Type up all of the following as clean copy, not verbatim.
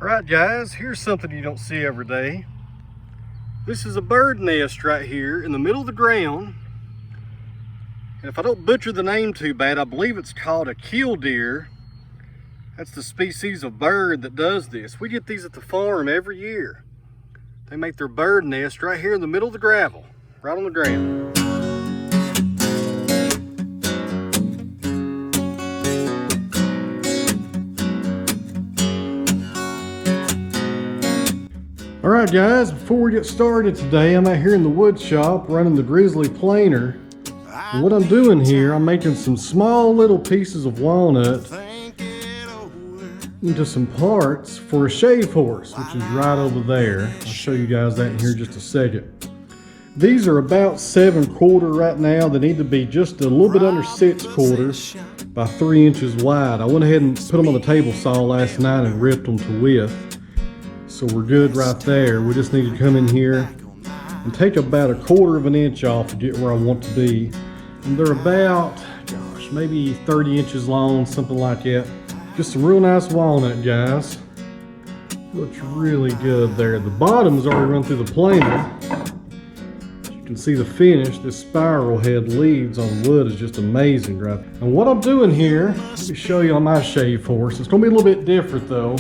Alright guys, here's something you don't see every day. This is a bird nest right here in the middle of the ground. And if I don't butcher the name too bad, I believe it's called a killdeer. That's the species of bird that does this. We get these at the farm every year. They make their bird nest right here in the middle of the gravel, right on the ground. Alright guys, before we get started today, I'm out here in the wood shop running the grizzly planer. And what I'm doing here, I'm making some small little pieces of walnut into some parts for a shave horse, which is right over there. I'll show you guys that in here in just a second. These are about 7/4 right now. They need to be just a little bit under 6/4 by 3 inches wide. I went ahead and put them on the table saw last night and ripped them to width. So we're good right there. We just need to come in here and take about 1/4 of an inch off to get where I want to be. And they're about, gosh, maybe 30 inches long, something like that. Just some real nice walnut, guys. Looks really good there. The bottom's already run through the planer. You can see the finish. This spiral head leaves on wood is just amazing, right? And what I'm doing here, let me show you on my shave horse. It's gonna be a little bit different though.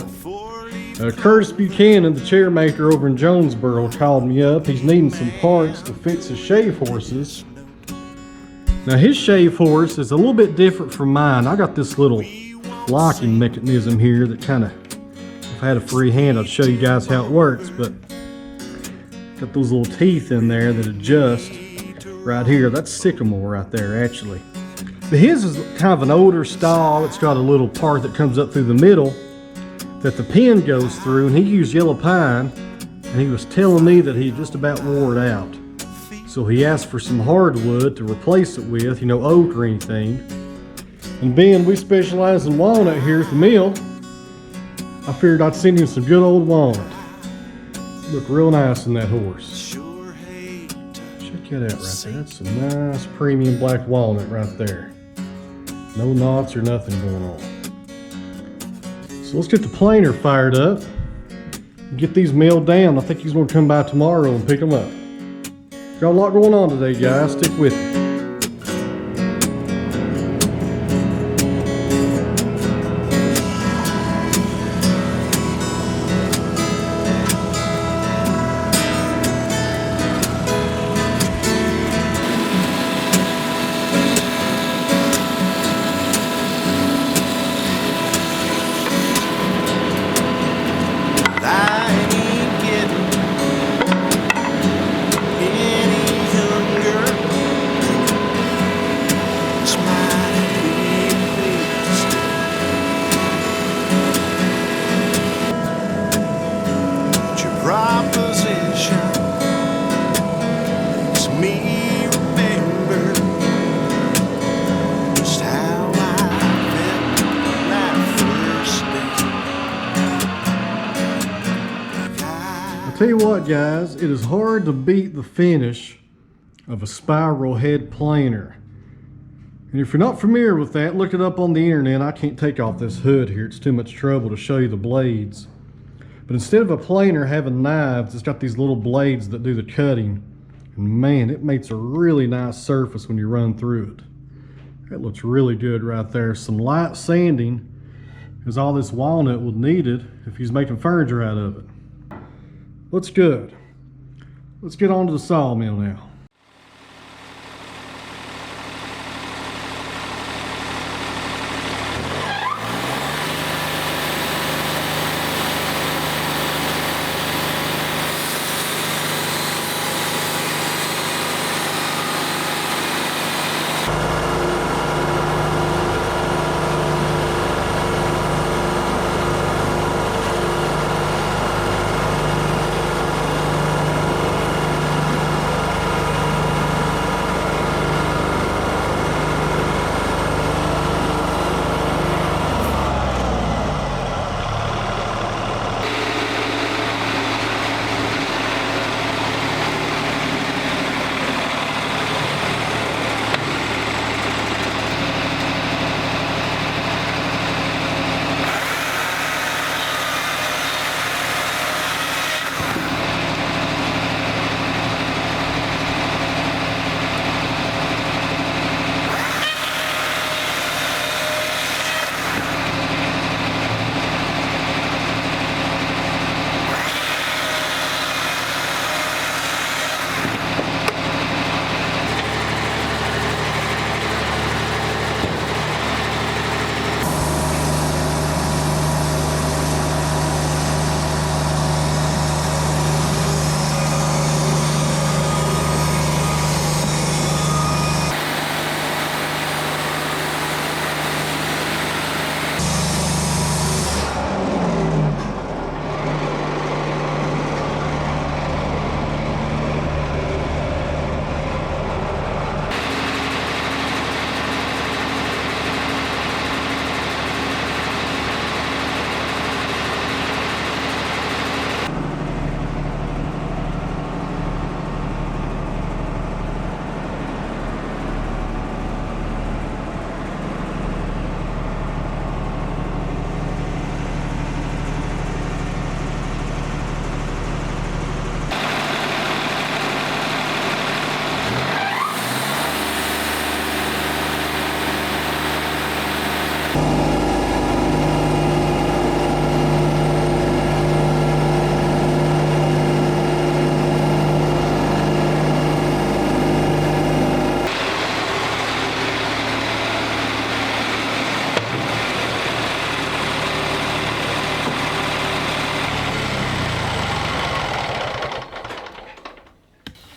Curtis Buchanan, the chair maker over in Jonesboro, called me up. He's needing some parts to fix his shave horses. Now his shave horse is a little bit different from mine. I got this little locking mechanism here that kind of, if I had a free hand, I'd show you guys how it works, but got those little teeth in there that adjust right here. That's sycamore right there, actually. But his is kind of an older style. It's got a little part that comes up through the middle that the pin goes through, and he used yellow pine, and he was telling me that he just about wore it out. So he asked for some hardwood to replace it with, you know, oak or anything. And being we specialize in walnut here at the mill, I figured I'd send him some good old walnut. Look real nice in that horse. Check that out right there. That's some nice premium black walnut right there. No knots or nothing going on. So let's get the planer fired up and get these milled down. I think he's going to come by tomorrow and pick them up. Got a lot going on today, guys. Stick with me. Tell you what guys, it is hard to beat the finish of a spiral head planer. And if you're not familiar with that, look it up on the internet. I can't take off this hood here, it's too much trouble to show you the blades. But instead of a planer having knives, it's got these little blades that do the cutting. And man, it makes a really nice surface when you run through it. That looks really good right there. Some light sanding is all this walnut would need it if he's making furniture out of it. Looks good. Let's get on to the sawmill now.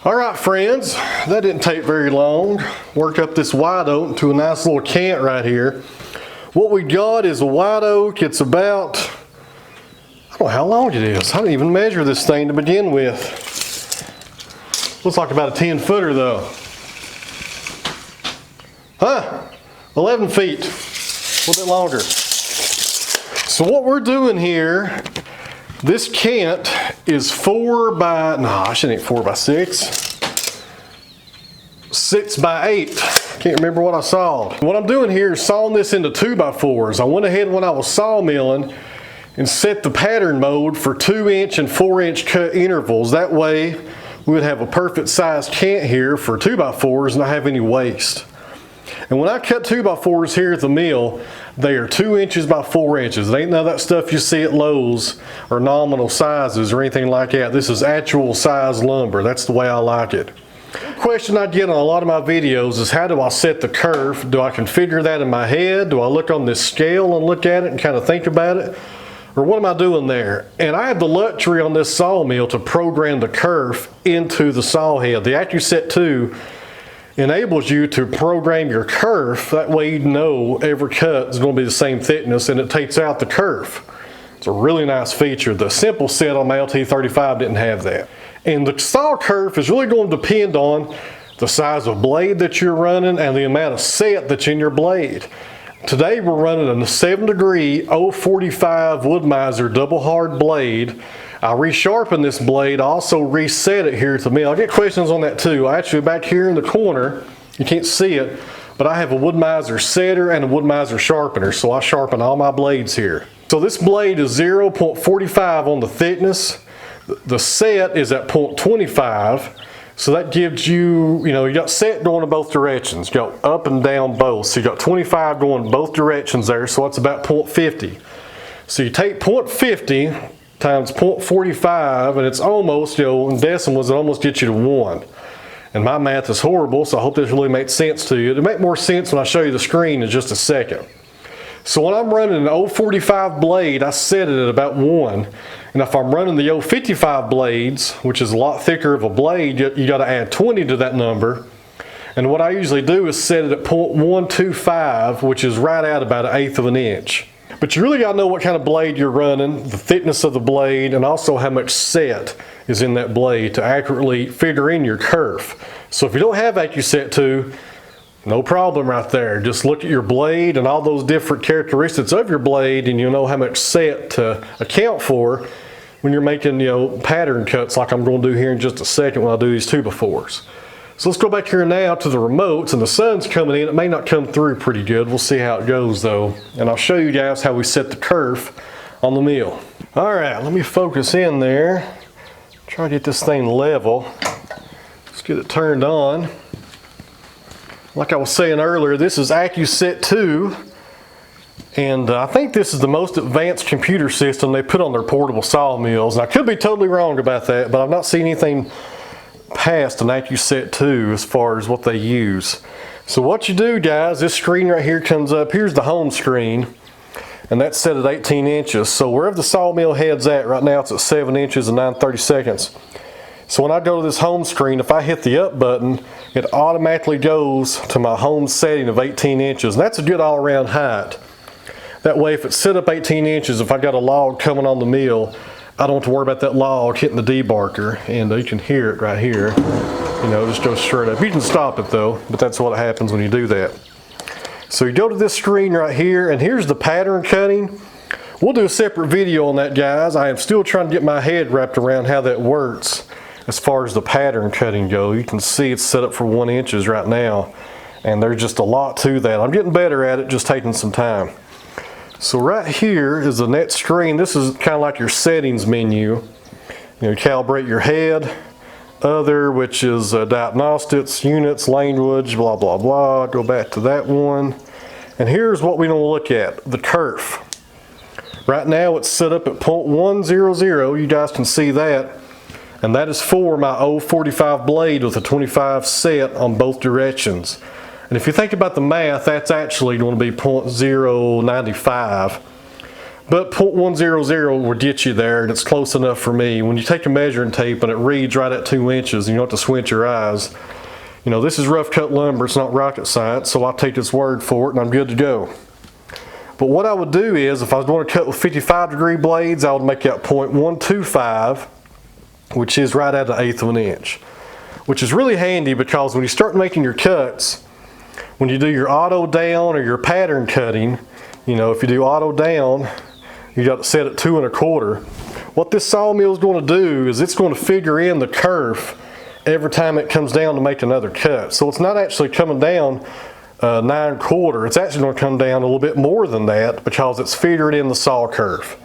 All right, friends, that didn't take very long. Worked up this white oak to a nice little cant right here. What we got is a white oak. It's about, I don't know how long it is. I didn't even measure this thing to begin with. Looks like about a 10-footer though. Huh? 11 feet, a little bit longer. So what we're doing here, this cant is 4 by, no, I shouldn't 4 by 6. 6 by 8. Can't remember what I sawed. What I'm doing here is sawing this into 2 by 4s. I went ahead when I was sawmilling and set the pattern mode for 2-inch and 4-inch cut intervals. That way we would have a perfect sized cant here for 2 by 4s and not have any waste. And when I cut 2 by 4s here at the mill, they are 2 inches by 4 inches. It ain't none of that stuff you see at Lowe's or nominal sizes or anything like that. This is actual size lumber. That's the way I like it. The question I get on a lot of my videos is, how do I set the kerf? Do I configure that in my head? Do I look on this scale and look at it and kind of think about it? Or what am I doing there? And I have the luxury on this sawmill to program the kerf into the saw head. The AccuSet 2 enables you to program your kerf. That way you know every cut is going to be the same thickness and it takes out the kerf. It's a really nice feature. The simple set on my LT35 didn't have that. And the saw kerf is really going to depend on the size of blade that you're running and the amount of set that's in your blade. Today we're running a 7-degree 045 Wood-Mizer double hard blade. I resharpened this blade, I also reset it here at the mill. I get questions on that too. Actually, back here in the corner, you can't see it, but I have a Wood-Mizer setter and a Wood-Mizer sharpener, so I sharpen all my blades here. So this blade is 0.45 on the thickness. The set is at 0.25, so that gives you, you got set going in both directions. You got up and down both, so you got 25 going both directions there, so that's about 0.50. So you take 0.50 times 0.45, and it's almost, in decimals, it almost gets you to 1. And my math is horrible, so I hope this really makes sense to you. It'll make more sense when I show you the screen in just a second. So when I'm running an 045 blade, I set it at about 1. And if I'm running the 055 blades, which is a lot thicker of a blade, you got to add 20 to that number. And what I usually do is set it at 0.125, which is right at about 1/8 of an inch. But you really got to know what kind of blade you're running, the thickness of the blade, and also how much set is in that blade to accurately figure in your kerf. So if you don't have AccuSet 2, no problem right there. Just look at your blade and all those different characteristics of your blade, and you'll know how much set to account for when you're making, pattern cuts like I'm going to do here in just a second when I do these 2 by 4s. So let's go back here now to the remotes, and the sun's coming in. It may not come through pretty good. We'll see how it goes though. And I'll show you guys how we set the kerf on the mill. All right, let me focus in there. Try to get this thing level. Let's get it turned on. Like I was saying earlier, this is AccuSet 2. And I think this is the most advanced computer system they put on their portable sawmills. And I could be totally wrong about that, but I've not seen anything past an AccuSet 2 as far as what they use. So what you do, guys, this screen right here comes up. Here's the home screen, and that's set at 18 inches. So wherever the sawmill head's at, right now it's at 7 inches and 9/32. So when I go to this home screen, if I hit the up button, it automatically goes to my home setting of 18 inches. And that's a good all-around height. That way, if it's set up 18 inches, if I got a log coming on the mill, I don't have to worry about that log hitting the debarker, and you can hear it right here. Just goes straight up. You can stop it though, but that's what happens when you do that. So you go to this screen right here, and here's the pattern cutting. We'll do a separate video on that, guys. I am still trying to get my head wrapped around how that works as far as the pattern cutting go. You can see it's set up for 1 inches right now, and there's just a lot to that. I'm getting better at it, just taking some time. So right here is the next screen. This is kind of like your settings menu. Calibrate your head, other, which is diagnostics, units, language, blah, blah, blah. Go back to that one. And here's what we want to look at, the kerf. Right now it's set up at 0.100. You guys can see that. And that is for my 045 blade with a 25 set on both directions. And if you think about the math, that's actually going to be 0.095. But 0.100 will get you there, and it's close enough for me. When you take a measuring tape and it reads right at 2 inches, and you don't have to squint your eyes, you know, this is rough cut lumber, it's not rocket science, so I'll take its word for it and I'm good to go. But what I would do is, if I was going to cut with 55-degree blades, I would make that 0.125, which is right at 1/8 of an inch. Which is really handy because when you start making your cuts, when you do your auto down or your pattern cutting, you know, if you do auto down, you got to set it 2 1/4. What this sawmill is going to do is it's going to figure in the kerf every time it comes down to make another cut. So it's not actually coming down 9 1/4. It's actually going to come down a little bit more than that because it's figured in the saw kerf.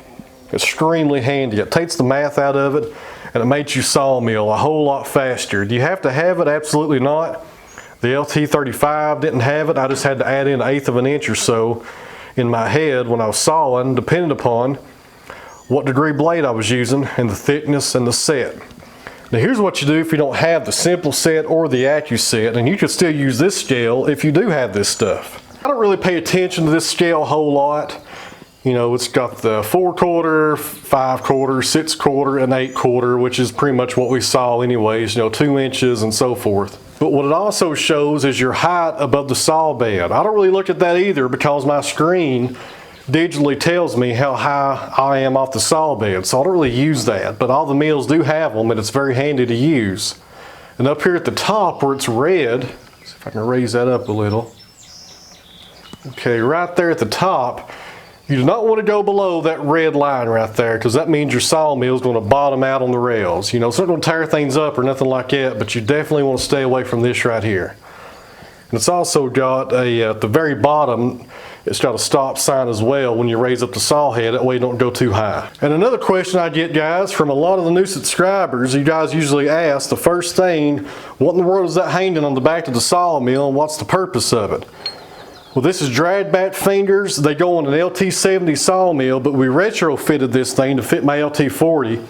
Extremely handy. It takes the math out of it and it makes your sawmill a whole lot faster. Do you have to have it? Absolutely not. The LT35 didn't have it. I just had to add in 1/8 of an inch or so in my head when I was sawing, depending upon what degree blade I was using and the thickness and the set. Now here's what you do if you don't have the simple set or the AccuSet, and you can still use this scale if you do have this stuff. I don't really pay attention to this scale a whole lot. You know, it's got the 4 1/4, 5 1/4, 6 1/4, and 8 1/4, which is pretty much what we saw anyways, you know, 2 inches and so forth. But what it also shows is your height above the saw bed. I don't really look at that either because my screen digitally tells me how high I am off the saw bed, so I don't really use that, but all the mills do have them and it's very handy to use. And up here at the top where it's red, see if I can raise that up a little. Okay, right there at the top, you do not want to go below that red line right there because that means your sawmill is going to bottom out on the rails. You know, it's not going to tear things up or nothing like that, but you definitely want to stay away from this right here. And it's also got a, at the very bottom, it's got a stop sign as well when you raise up the saw head, that way you don't go too high. And another question I get, guys, from a lot of the new subscribers, you guys usually ask the first thing, what in the world is that hanging on the back of the sawmill and what's the purpose of it? Well, this is drag back fingers. They go on an LT70 sawmill, but we retrofitted this thing to fit my LT40.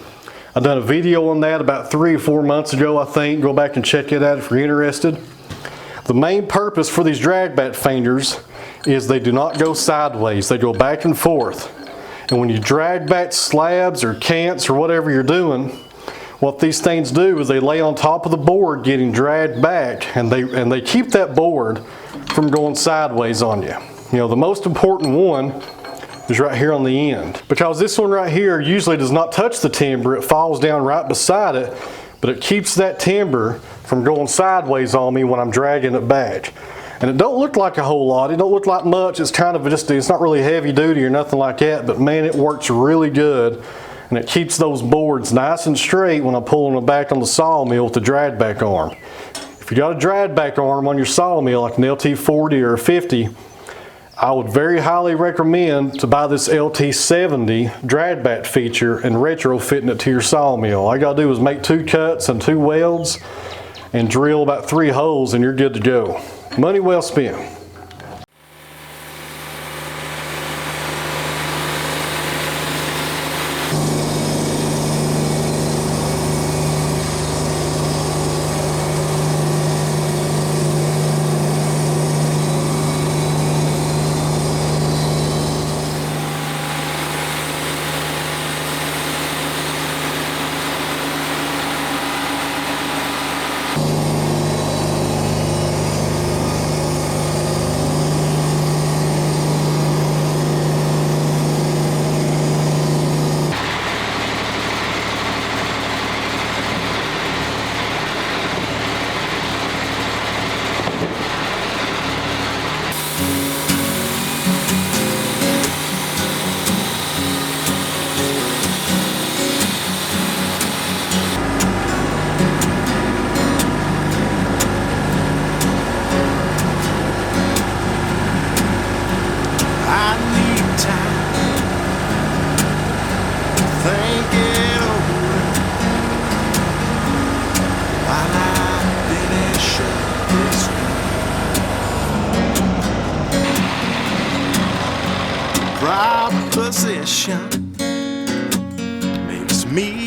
I've done a video on that about 3 or 4 months ago, I think. Go back and check it out if you're interested. The main purpose for these drag back fingers is they do not go sideways, they go back and forth. And when you drag back slabs or cants or whatever you're doing, what these things do is they lay on top of the board getting dragged back, and they keep that board from going sideways on you. You know, the most important one is right here on the end, because this one right here usually does not touch the timber, it falls down right beside it, but it keeps that timber from going sideways on me when I'm dragging it back. And it don't look like a whole lot, it don't look like much, it's kind of just, it's not really heavy duty or nothing like that, but man, it works really good, and it keeps those boards nice and straight when I'm pulling them back on the sawmill with the drag back arm. If you got a drag back arm on your sawmill, like an LT40 or a 50, I would very highly recommend to buy this LT70 drag back feature and retrofitting it to your sawmill. All you gotta do is make 2 cuts and 2 welds and drill about 3 holes and you're good to go. Money well spent. Proud position makes me